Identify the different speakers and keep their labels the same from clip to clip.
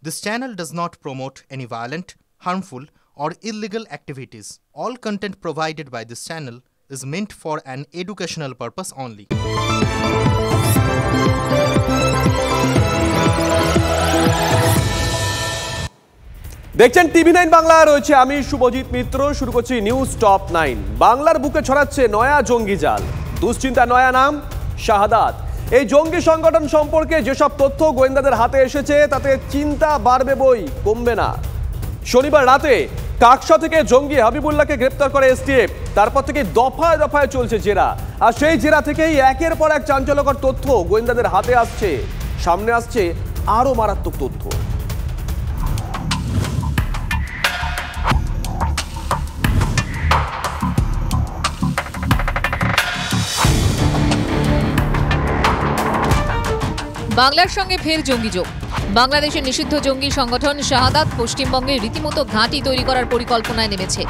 Speaker 1: This channel does not promote any violent, harmful, or illegal activities. All content provided by this channel is meant for an educational purpose only.
Speaker 2: দেখছেন টিভি9 বাংলা, রয়েছে আমি শুভজিৎ মিত্র। শুরু করছি news top 9। বাংলার বুকে ছড়াচ্ছে নয়া জঙ্গি জাল, দুশ্চিন্তা নয়া নাম শাহাদাত। এই জঙ্গি সংগঠন সম্পর্কে যেসব তথ্য গোয়েন্দাদের হাতে এসেছে তাতে চিন্তা বাড়বে বই কমবে না। শনিবার রাতে কাকসা থেকে জঙ্গি হাবিবুল্লাহকে গ্রেপ্তার করে এসটিএফ। তারপর থেকে দফায় দফায় চলছে জেরা, আর সেই জেরা থেকেই একের পর এক চাঞ্চল্যকর তথ্য গোয়েন্দাদের হাতে আসছে। সামনে আসছে আরো মারাত্মক তথ্য।
Speaker 3: বাংলার সঙ্গে ফের জঙ্গি যোগ। বাংলাদেশের নিষিদ্ধ জঙ্গি সংগঠন শাহাদাত পশ্চিমবঙ্গে রীতিমতো ঘাঁটি তৈরি করার পরিকল্পনায় নেমেছে।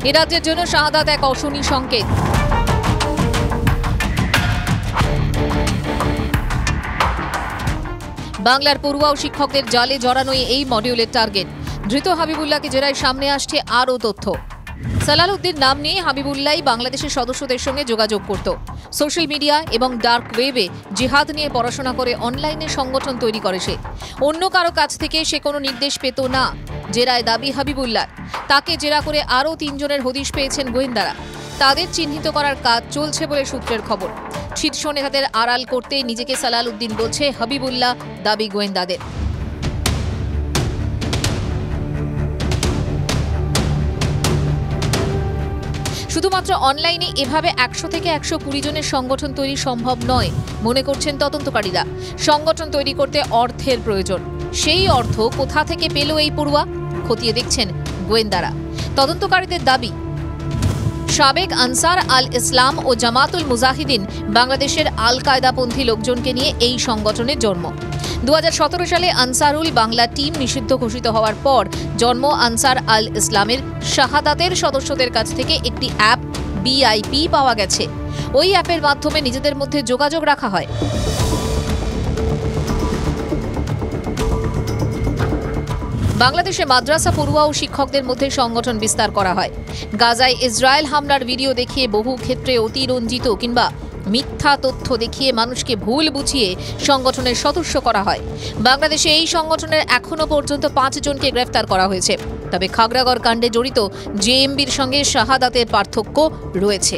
Speaker 3: এ রাজ্যের জন্য শাহাদাত এক অশনি সংকেত। বাংলার পড়ুয়া ও শিক্ষকদের জালে জড়ানোই এই মডিউলের টার্গেট। ধৃত হাবিবুল্লাহকে জেরায় সামনে আসছে আরও তথ্য। সালালউদ্দিন নাম নিয়ে হাবিবুল্লাহ বাংলাদেশের সদস্যদের সঙ্গে যোগাযোগ করত। সোশ্যাল মিডিয়া এবং ডার্ক ওয়েবে জিহাদ নিয়ে পড়াশোনা করে অনলাইনে সংগঠন তৈরি করে সে। অন্য কারো কাছ থেকে সে কোনো নির্দেশ পেত না। জেরায় দাবি হাবিবুল্লাহ। তাকে জেরা করে আরও 3 জনের হদিশ পেয়েছেন গোয়েন্দারা। তাদের চিহ্নিত করার কাজ চলছে বলে সূত্রের খবর। শীর্ষ নেতাদের আড়াল করতে নিজেকে সালালউদ্দিন বলছে হাবিবুল্লাহ, দাবি গোয়েন্দাদের। শুধুমাত্র অনলাইনে এভাবে 100 থেকে 120 জনের সংগঠন তৈরি সম্ভব নয় মনে করছেন তদন্তকারীরা। সংগঠন তৈরি করতে অর্থের প্রয়োজন। সেই অর্থ কোথা থেকে পেল এই পড়ুয়া, খতিয়ে দেখছেন গোয়েন্দারা। তদন্তকারীদের দাবি, সাবেক আনসার আল ইসলাম ও জামাতুল মুজাহিদিন বাংলাদেশের আল কায়দাপন্থী লোকজনকে নিয়ে এই সংগঠনের জন্ম। 2017 সালে আনসারুল বাংলা টিম নিষিদ্ধ ঘোষিত হওয়ার পর জন্ম আনসার আল ইসলামের। শাহাদাতের সদস্যদের কাছ থেকে একটি অ্যাপ BIP পাওয়া গেছে। ওই অ্যাপের মাধ্যমে নিজেদের মধ্যে যোগাযোগ রাখা হয়। বাংলাদেশে মাদ্রাসা পড়ুয়া ও শিক্ষকদের মধ্যে সংগঠন বিস্তার করা হয়। গাজায় ইসরায়েল হামলার ভিডিও দেখিয়ে বহু ক্ষেত্রে অতিরঞ্জিত কিংবা মিথ্যা তথ্য দেখিয়ে মানুষকে ভুল বুঝিয়ে সংগঠনের সদস্য করা হয়। বাংলাদেশে এই সংগঠনের এখনো পর্যন্ত 5 জনকে গ্রেফতার করা হয়েছে। তবে খাগড়াগড় কাণ্ডে জড়িত জেএমবির সঙ্গে শাহাদাতের পার্থক্য রয়েছে।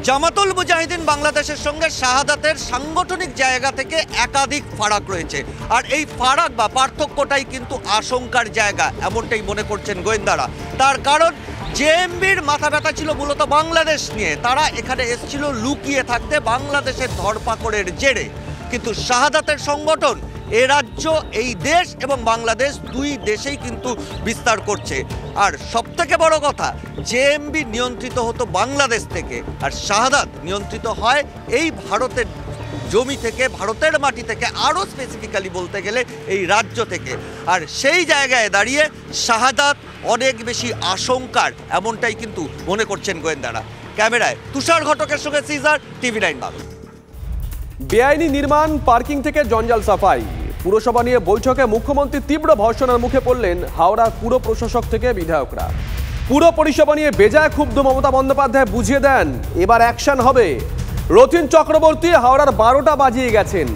Speaker 4: জামাতুল মুজাহিদিন বাংলাদেশের সঙ্গে শাহাদাতের সাংগঠনিক জায়গা থেকে একাধিক ফারাক রয়েছে, আর এই ফারাক বা পার্থক্যটাই কিন্তু আশঙ্কার জায়গা, এমনটাই মনে করছেন গোয়েন্দারা। তার কারণ জেএমবির মাথা ব্যথা ছিল মূলত বাংলাদেশ নিয়ে। তারা এখানে এসেছিল লুকিয়ে থাকতে বাংলাদেশের ধরপাকড়ের জেরে, কিন্তু শাহাদাতের সংগঠন এ রাজ্য, এই দেশ এবং বাংলাদেশ দুই দেশেই কিন্তু বিস্তার করছে। আর সবথেকে বড় কথা, জেএমবি নিয়ন্ত্রিত হতো বাংলাদেশ থেকে, আর শাহাদাত নিয়ন্ত্রিত হয় এই ভারতের জমি থেকে, ভারতের মাটি থেকে, আরও স্পেসিফিক্যালি বলতে গেলে এই রাজ্য থেকে। আর সেই জায়গায় দাঁড়িয়ে শাহাদাত অনেক বেশি আশঙ্কার, এমনটাই কিন্তু মনে করছেন গোয়েন্দারা। ক্যামেরায় তুষার ঘটকের সঙ্গে সিজার, টিভি9 বাংলা।
Speaker 2: বেআইনি নির্মাণ, পার্কিং থেকে জঞ্জাল সাফাই, পুরসভা নিয়ে বৈঠকে মুখ্যমন্ত্রী তীব্র ভর্ৎসনার মুখে পড়লেন হাওড়া পুর প্রশাসক থেকে বিধায়করা। পুর পরিষেবা নিয়ে বেজায় ক্ষুব্ধ মমতা বন্দ্যোপাধ্যায় বুঝিয়ে দেন এবার অ্যাকশন হবে। রতিন চক্রবর্তী হাওড়ার 12টা বাজিয়ে গেছেন।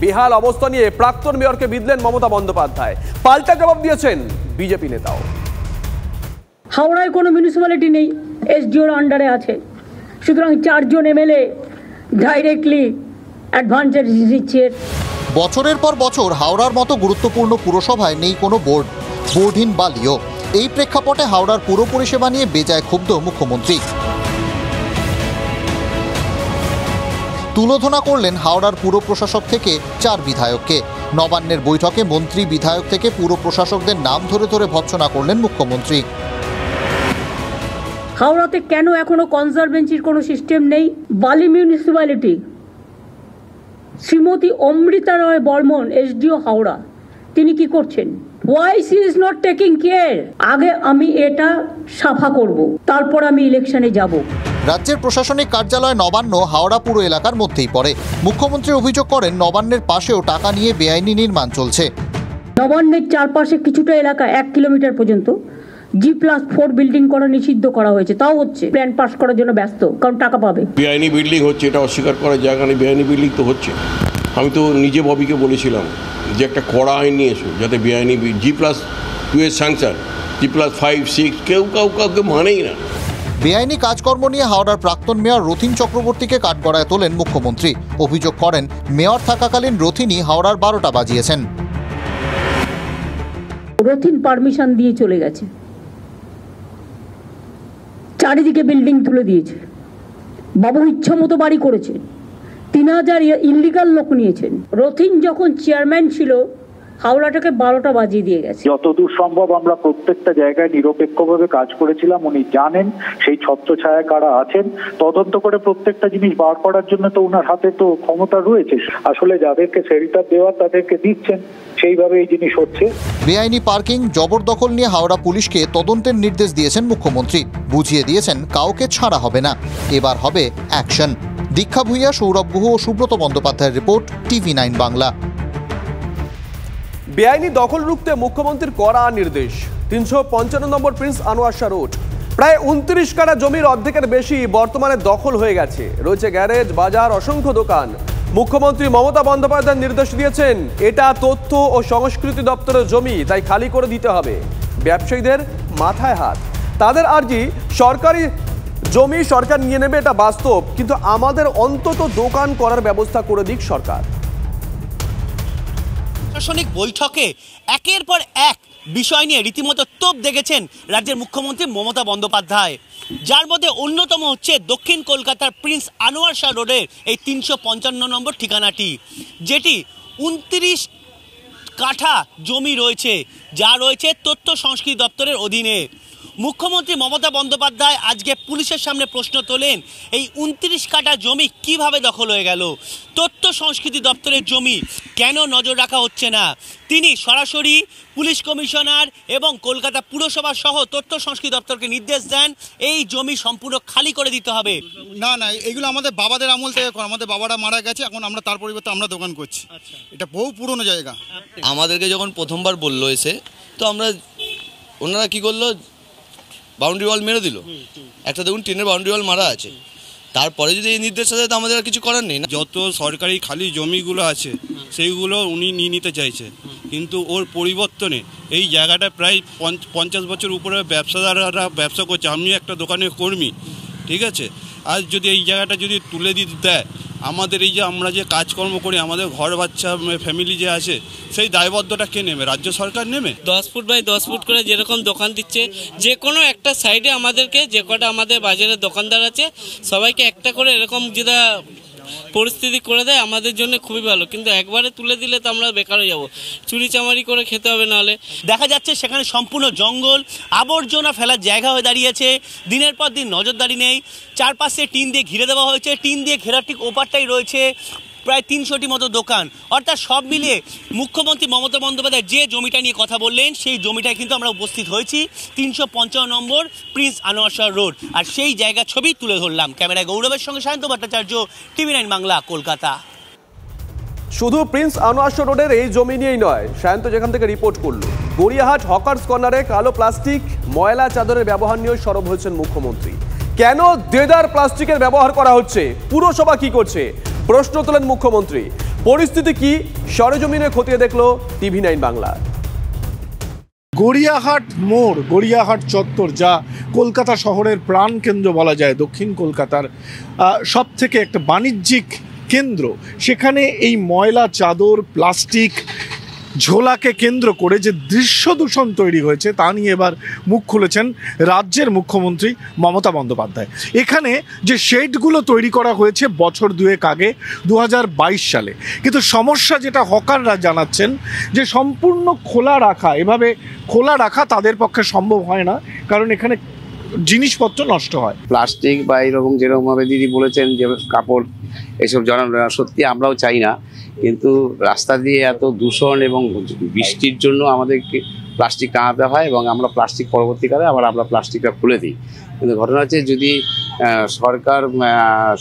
Speaker 2: বেহাল অবস্থা নিয়ে প্রাক্তন মেয়রকে বিঁধলেন মমতা বন্দ্যোপাধ্যায়। পাল্টা জবাব দিয়েছেন বিজেপি নেতাও।
Speaker 5: হাওড়ায় কোনো মিউনিসিপ্যালিটি নেই, এসডিওর আন্ডারে আছে, সুতরাং 4 জন এমএলএ ডাইরেক্টলি অ্যাডভান্টেজ দিচ্ছে।
Speaker 6: বছরের পর বছর হাওড়ার মতো গুরুত্বপূর্ণ পুরসভায় নেই কোনো বোর্ডহীন বালিও। এই প্রেক্ষাপটে হাওড়ার পুর পরিষেবা নিয়ে বেজায় ক্ষুব্ধ মুখ্যমন্ত্রী। তুলোধনা করলেন হাওড়ার পুর প্রশাসক থেকে 4 বিধায়ককে। নবান্নের বৈঠকে মন্ত্রী, বিধায়ক থেকে পুর প্রশাসকদের নাম ধরে ধরে ভর্ৎসনা করলেন মুখ্যমন্ত্রী।
Speaker 5: হাওড়াতে কেন এখনো কনজারভেন্সির কোনো সিস্টেম নেই? বালি মিউনিসিপ্যালিটি, শ্রীমতী অমৃতা রয় বর্মন, এসডিও হাওড়া, তিনি কি করছেন? Why she is not taking care? আগে আমি এটা সাফা করব, তারপর আমি ইলেকশনে যাব।
Speaker 6: রাজ্যের প্রশাসনিক কার্যালয় নবান্ন হাওড়া পুর এলাকার মধ্যেই পড়ে। মুখ্যমন্ত্রী অভিযোগ করেন নবান্নের পাশেও টাকা নিয়ে বেআইনি নির্মাণ চলছে।
Speaker 5: নবান্নের চারপাশে কিছুটা এলাকা 1 কিলোমিটার পর্যন্ত G+4 বিল্ডিং করা নিষিদ্ধ করা হয়েছে, তাও হচ্ছে। প্ল্যান পাস করার জন্য ব্যস্ত, কারণ টাকা পাবে।
Speaker 7: বেআইনি বিল্ডিং হচ্ছে, এটা অস্বীকার করার জায়গা নেই। বেআইনি বিল্ডিং তো হচ্ছে। আমি তো নিজে ববিকে বলেছিলাম যে একটা কড়া আইন নিয়ে এসো, যাতে বেআইনি G+2 এর স্যাংশন, G+5, 6 কেউ কাউকে মানেই না।
Speaker 6: বেআইনি কাজকর্ম নিয়ে হাওড়ার প্রাক্তন মেয়র রথিন চক্রবর্তীকে কাঠগড়ায় তোলেন মুখ্যমন্ত্রী। অভিযোগ করেন মেয়র থাকাকালীন রথিনই হাওড়ার 12টা বাজিয়েছেন।
Speaker 5: রথিন পারমিশন দিয়ে চলে গেছে, চারিদিকে বিল্ডিং তুলে দিয়েছে। বাবু ইচ্ছা মতো বাড়ি করেছে, 3000 ইনলিগাল লোক নিয়েছেন। রথিন যখন চেয়ারম্যান ছিল হাওড়াটাকে 12টা বাজিয়ে দিয়ে গেছে।
Speaker 8: যতদূর সম্ভব আমরা প্রত্যেকটা জায়গায় নিরপেক্ষভাবে কাজ করেছিলাম। উনি জানেন সেই ছত্রছায়া কারা আছেন, তদন্ত করে প্রত্যেকটা জিনিস বার করার জন্য তো ওনার হাতে তো ক্ষমতা রয়েছে। আসলে যাদেরকে শেল্টার দেওয়া তাদেরকে দিচ্ছেন, সেইভাবে এই জিনিস হচ্ছে।
Speaker 6: বেআইনি পার্কিং জবরদখল নিয়ে হাওড়া পুলিশকে তদন্তের নির্দেশ দিয়েছেন মুখ্যমন্ত্রী। বুঝিয়ে দিয়েছেন কাউকে ছাড়া হবে না, এবার হবে অ্যাকশন। দীক্ষা ভূঁইয়া, সৌরভ গুহ ও সুব্রত বন্দ্যোপাধ্যায়ের রিপোর্ট, TV9 বাংলা।
Speaker 2: বেআইনি দখল রুখতে মুখ্যমন্ত্রীর কড়া নির্দেশ। 355 নম্বর প্রিন্স আনোয়ার শাহ রোড, প্রায় 29 কাঠা জমির অর্ধেকের বেশি বর্তমানে দখল হয়ে গেছে। রয়েছে গ্যারেজ, বাজার, অসংখ্য দোকান। মুখ্যমন্ত্রী মমতা বন্দ্যোপাধ্যায় নির্দেশ দিয়েছেন, এটা তথ্য ও সংস্কৃতি দপ্তরের জমি, তাই খালি করে দিতে হবে। ব্যবসায়ীদের মাথায় হাত, তাদের আর্জি সরকারি জমি সরকার নিয়ে নেবে, এটা বাস্তব, কিন্তু আমাদের অন্তত দোকান করার ব্যবস্থা করে দিক সরকার।
Speaker 9: প্রশাসনিক বৈঠকে একের পর এক বিষয় নিয়ে রীতিমতো তোপ দেখেছেন রাজ্যের মুখ্যমন্ত্রী মমতা বন্দ্যোপাধ্যায়, যার মধ্যে অন্যতম হচ্ছে দক্ষিণ কলকাতার প্রিন্স আনোয়ার শাহ রোডের এই 355 নম্বর ঠিকানাটি, যেটি 29 কাঠা জমি রয়েছে, যা রয়েছে তথ্য সংস্কৃতি দপ্তরের অধীনে। মুখ্যমন্ত্রী মমতা বন্দ্যোপাধ্যায় আজকে পুলিশের সামনে প্রশ্ন তোলেন, এই 29 কাঠা জমি কিভাবে দখল হয়ে গেল, তথ্য সংস্কৃতি দপ্তরের জমি কেন নজর রাখা হচ্ছে না। তিনি সরাসরি পুলিশ কমিশনার এবং কলকাতা পুরসভা সহ তথ্য সংস্কৃতি দপ্তরকে নির্দেশ দেন, এই জমি সম্পূর্ণ খালি করে দিতে হবে।
Speaker 10: না, এগুলো আমাদের বাবাদের আমল থেকে, আমাদের বাবারা মারা গেছে, এখন আমরা তার পরিবর্তে আমরা দোকান করছি। এটা বহু পুরনো জায়গা।
Speaker 11: আমাদেরকে যখন প্রথমবার বললো এসে, তো আমরা ওনারা কি করলো, বাউন্ডারি ওয়াল মেরে দিল। একটা দেখুন টিনের বাউন্ডারি ওয়াল মারা আছে, তারপরে যদি এই নির্দেশ আছে তো আমাদের আর কিছু করার নেই।
Speaker 10: যত সরকারি খালি জমিগুলো আছে সেইগুলো উনি নিয়ে নিতে চাইছে, কিন্তু ওর পরিবর্তনে এই জায়গাটা প্রায় 50 বছর উপরে ব্যবসাদাররা ব্যবসা করছে। আমি একটা দোকানের কর্মী, ঠিক আছে। আজ যদি এই জায়গাটা যদি তুলে দিতে দেয়, আমাদের এই যে আমরা যে কাজকর্ম করি, আমাদের ঘর বাচ্চা ফ্যামিলি যে আছে, সেই দায়বদ্ধটা কে নেবে? রাজ্য সরকার নেবে।
Speaker 12: 10 ফুট বাই 10 ফুট করে যেরকম দোকান দিচ্ছে, যে কোনো একটা সাইডে আমাদেরকে, যে কটা আমাদের বাজারে দোকানদার আছে সবাইকে একটা করে এরকম যেটা পরিস্থিতি করে দেয় আমাদের জন্য খুবই ভালো, কিন্তু একবারে তুলে দিলে তো আমরা বেকার হয়ে যাবো, চুরি চামারি করে খেতে হবে। নাহলে
Speaker 9: দেখা যাচ্ছে সেখানে সম্পূর্ণ জঙ্গল, আবর্জনা ফেলার জায়গা হয়ে দাঁড়িয়েছে। দিনের পর দিন নজরদারি নেই। চারপাশে টিন দিয়ে ঘিরে দেওয়া হয়েছে, টিন দিয়ে ঘেরার ঠিক ওপারটাই রয়েছে প্রায় 300টি মতো দোকান। অর্থাৎ সব মিলিয়ে মুখ্যমন্ত্রী মমতা বন্দ্যোপাধ্যায় যে জমিটা নিয়ে কথা বললেন, সেই জমিটায় কিন্তু আমরা উপস্থিত হয়েছি, 355 নম্বর প্রিন্স আনোয়ার শাহ রোড। আর সেই জায়গা ছবি তুলে ধরলাম। ক্যামেরায় গৌরবের সঙ্গে সায়ন্ত ভট্টাচার্য, TV9 বাংলা, কলকাতা।
Speaker 2: শুধু প্রিন্স আনোয়ার শাহ রোডের এই জমি নিয়েই নয়, সায়ন্ত যেখান থেকে রিপোর্ট করলো, গড়িয়াহাট হকার্স কর্নারে কালো প্লাস্টিক, ময়লা চাদরের ব্যবহার নিয়েও সরব হয়েছেন মুখ্যমন্ত্রী। কেন দেদার প্লাস্টিকের ব্যবহার করা হচ্ছে, পুরসভা কি করছে, প্রশ্ন তোলেন মুখ্যমন্ত্রী। পরিস্থিতি কি, সরেজমিনে খতিয়ে দেখলো TV9 বাংলা।
Speaker 13: গড়িয়াহাট মোড়, গড়িয়াহাট চত্বর, যা কলকাতা শহরের প্রাণকেন্দ্র বলা যায়, দক্ষিণ কলকাতার সব থেকে একটা বাণিজ্যিক কেন্দ্র। সেখানে এই ময়লা চাদর, প্লাস্টিক ঝোলাকে কেন্দ্র করে যে দৃশ্য দূষণ তৈরি হয়েছে, তা নিয়ে এবার মুখ খুলেছেন রাজ্যের মুখ্যমন্ত্রী মমতা বন্দ্যোপাধ্যায়। এখানে যে শেডগুলো তৈরি করা হয়েছে বছর 2 আগে, 2022 সালে, কিন্তু সমস্যা যেটা হকাররা জানাচ্ছেন, যে সম্পূর্ণ খোলা রাখা, এভাবে খোলা রাখা তাদের পক্ষে সম্ভব হয় না, কারণ এখানে জিনিসপত্র নষ্ট হয়।
Speaker 14: প্লাস্টিক বা এরকম যেরকমভাবে দিদি বলেছেন যে কাপড় এসব জানানো সত্যি আমরাও চাই না, কিন্তু রাস্তা দিয়ে এত দূষণ এবং বৃষ্টির জন্য আমাদেরকে প্লাস্টিক টানাতে হয় এবং আমরা প্লাস্টিক পরবর্তীকালে আমরা প্লাস্টিকটা খুলে দিই। কিন্তু ঘটনা হচ্ছে যদি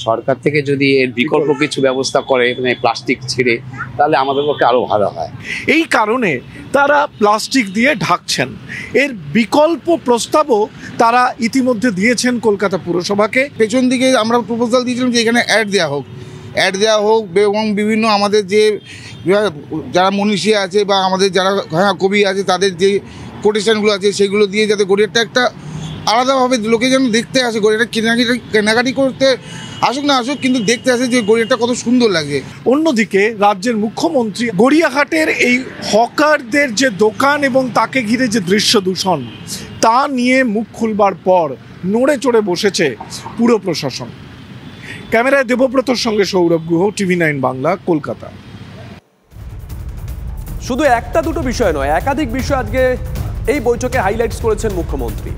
Speaker 14: সরকার থেকে যদি এর বিকল্প কিছু ব্যবস্থা করে মানে প্লাস্টিক ছেড়ে, তাহলে আমাদের পক্ষে আরও ভালো হয়।
Speaker 13: এই কারণে তারা প্লাস্টিক দিয়ে ঢাকছেন। এর বিকল্প প্রস্তাবও তারা ইতিমধ্যে দিয়েছেন কলকাতা পুরসভাকে।
Speaker 15: পেছন দিকে আমরা প্রপোজাল দিয়েছিলাম যে এখানে অ্যাড দেওয়া হোক এবং বিভিন্ন আমাদের যে যারা মনীষী আছে বা আমাদের যারা কবি আছে তাদের যে কোটেশনগুলো আছে সেগুলো দিয়ে যাতে গড়িয়ারটা একটা আলাদাভাবে লোকে যেন দেখতে আসে, গড়িয়াটা কেনাকাটি করতে আসুক না আসুক, কিন্তু দেখতে আসে যে গড়িয়ারটা কত সুন্দর লাগে।
Speaker 13: অন্যদিকে রাজ্যের মুখ্যমন্ত্রী গড়িয়াহাটের এই হকারদের যে দোকান এবং তাকে ঘিরে যে দৃশ্য দূষণ তা নিয়ে মুখ খুলবার পর নড়ে চড়ে বসেছে পুর প্রশাসন। ক্যামেরায় দেবব্রতর সঙ্গে সৌরভ গুহ, TV9 বাংলা, কলকাতা।
Speaker 2: শুধু একটা দুটো বিষয় নয়, একাধিক বিষয় আজকে এই বৈঠকে হাইলাইটস করেছেন মুখ্যমন্ত্রী।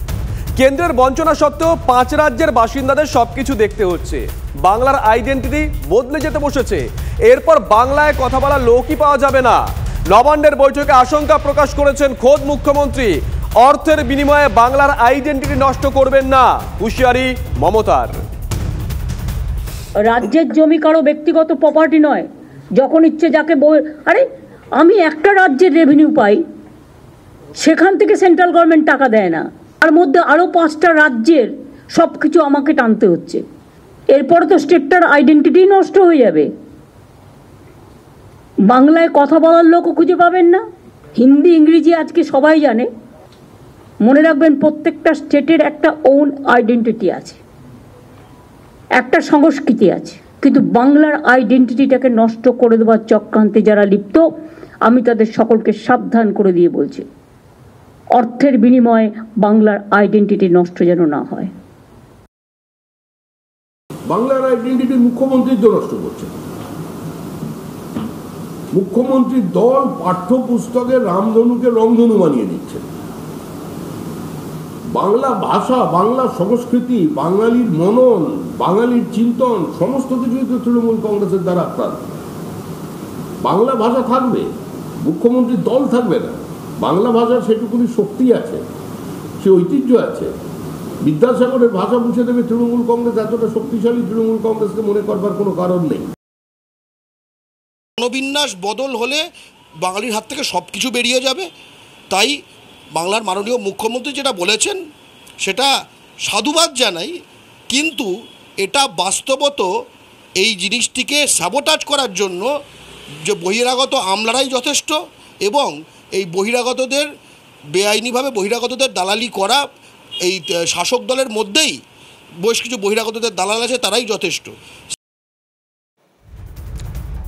Speaker 2: কেন্দ্রের বঞ্চনা সত্ত্বেও 5 রাজ্যের বাসিন্দাদের সবকিছু দেখতে হচ্ছে, বাংলার আইডেন্টিটি বদলে যেতে বসেছে, এরপর বাংলায় কথা বলার লোকই পাওয়া যাবে না। নবান্নের বৈঠকে আশঙ্কা প্রকাশ করেছেন খোদ মুখ্যমন্ত্রী, অর্থের বিনিময়ে বাংলার আইডেন্টিটি নষ্ট করবেন না, হুঁশিয়ারি মমতার।
Speaker 5: রাজ্যের জমি কারো ব্যক্তিগত প্রপার্টি নয়, যখন ইচ্ছে যাকে আরে আমি একটা রাজ্যের রেভিনিউ পাই, সেখান থেকে সেন্ট্রাল গভর্নমেন্ট টাকা দেয় না, আর মধ্যে আরও 5টা রাজ্যের সব কিছু আমাকে টানতে হচ্ছে। এরপরে তো স্টেটটার আইডেন্টিটি নষ্ট হয়ে যাবে। বাংলায় কথা বলার লোকও খুঁজে পাবেন না। হিন্দি ইংরেজি আজকে সবাই জানে। মনে রাখবেন প্রত্যেকটা স্টেটের একটা ওন আইডেন্টিটি আছে, একটা সংস্কৃতি আছে, কিন্তু বাংলার আইডেন্টিটিটাকে নষ্ট করে দেওয়ার চক্রান্তে যারা লিপ্ত, আমি তাদের সকলকে সাবধান করে দিয়ে বলছি, অর্থের বিনিময়ে বাংলার আইডেন্টিটি নষ্ট যেন না হয়।
Speaker 16: বাংলার আইডেন্টিটি মুখ্যমন্ত্রী তো নষ্ট করছে। মুখ্যমন্ত্রীর দল পাঠ্যপুস্তকে রামধনুকে রংধনু বানিয়ে দিচ্ছে। বাংলা ভাষা, বাংলা সংস্কৃতি, বাঙালির মনন, বাঙালির চিন্তন সমস্ত কিছুই তো তৃণমূল কংগ্রেসের দ্বারা আক্রান্ত। বাংলা ভাষা থাকবে, মুখ্যমন্ত্রীর দল থাকবে না। বাংলা ভাষার সেটুকুনি শক্তি আছে, সে ঐতিহ্য আছে। বিদ্যাসাগরের ভাষা মুছে দেবে তৃণমূল কংগ্রেস, এতটা শক্তিশালী তৃণমূল কংগ্রেসকে মনে করবার কোনো কারণ নেই।
Speaker 17: মনোবিন্যাস বদল হলে বাঙালির হাত থেকে সব কিছু বেরিয়ে যাবে। তাই বাংলার মাননীয় মুখ্যমন্ত্রী যেটা বলেছেন সেটা সাধুবাদ জানাই, কিন্তু এটা বাস্তবত এই জিনিসটিকে স্যাবোটাজ করার জন্য যে বহিরাগত আমলারাই যথেষ্ট, এবং এই বহিরাগতদের বেআইনিভাবে বহিরাগতদের দালালি করা এই শাসক দলের মধ্যেই বেশ কিছু বহিরাগতদের দালাল আছে, তারাই যথেষ্ট।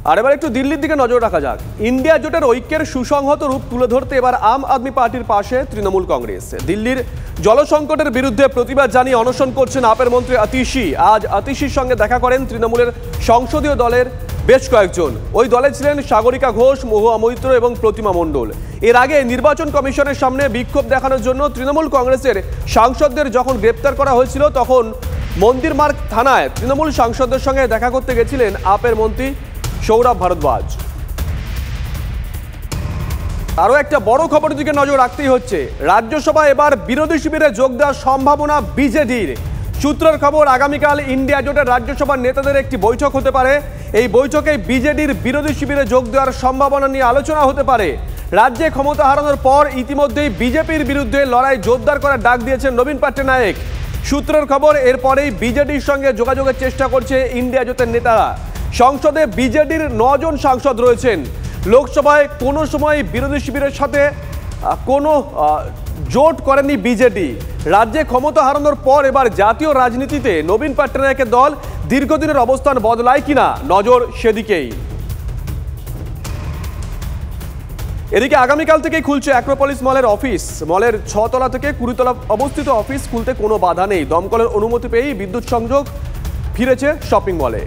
Speaker 2: আর এবার একটু দিল্লির দিকে নজর রাখা যাক। ইন্ডিয়া জোটের ঐক্যের সুসংহত রূপ তুলে ধরতে এবার আম আদমি পার্টির পাশে তৃণমূল কংগ্রেস। দিল্লির জলসংকটের বিরুদ্ধে প্রতিবাদ জানিয়ে অনশন করছেন আপের মন্ত্রী আতিশি। আজ আতিশির সঙ্গে দেখা করেন তৃণমূলের সংসদীয় দলের বেশ কয়েকজন। ওই দলে ছিলেন সাগরিকা ঘোষ, মহুয়া মৈত্র এবং প্রতিমা মণ্ডল। এর আগে নির্বাচন কমিশনের সামনে বিক্ষোভ দেখানোর জন্য তৃণমূল কংগ্রেসের সাংসদদের যখন গ্রেপ্তার করা হয়েছিল, তখন মন্দির মার্গ থানায় তৃণমূল সাংসদদের সঙ্গে দেখা করতে গেছিলেন আপের মন্ত্রী সৌরভ ভারদ্বাজ। আরও একটা বড় খবরের দিকে নজর রাখতেই হচ্ছে। রাজ্যসভা এবার বিরোধী শিবিরে যোগ দেওয়ার সম্ভাবনা বিজেডির। সূত্রের খবর, আগামীকাল ইন্ডিয়া জোটের রাজ্যসভার নেতাদের একটি বৈঠক হতে পারে। এই বৈঠকে বিজেডির বিরোধী শিবিরে যোগ দেওয়ার সম্ভাবনা নিয়ে আলোচনা হতে পারে। রাজ্যে ক্ষমতা হারানোর পর ইতিমধ্যেই বিজেপির বিরুদ্ধে লড়াই জোরদার করার ডাক দিয়েছেন নবীন পট্টনায়ক। সূত্রের খবর, এরপরেই বিজেডির সঙ্গে যোগাযোগের চেষ্টা করছে ইন্ডিয়া জোটের নেতারা। সংসদে বিজেডির 9 জন সাংসদ রয়েছেন। লোকসভায় কোনো সময় বিরোধী শিবিরের সাথে কোনো জোট করেনি বিজেডি। রাজ্যে ক্ষমতা হারানোর পর এবার জাতীয় রাজনীতিতে নবীন পট্টনায়কের দল দীর্ঘদিনের অবস্থান বদলায় কিনা, নজর সেদিকেই। এদিকে আগামীকাল থেকেই খুলছে অ্যাক্রোপলিস মলের অফিস। মলের 6 তলা থেকে 20 তলা অবস্থিত অফিস খুলতে কোনো বাধা নেই। দমকলের অনুমতি পেয়েই বিদ্যুৎ সংযোগ ফিরেছে শপিং মলে।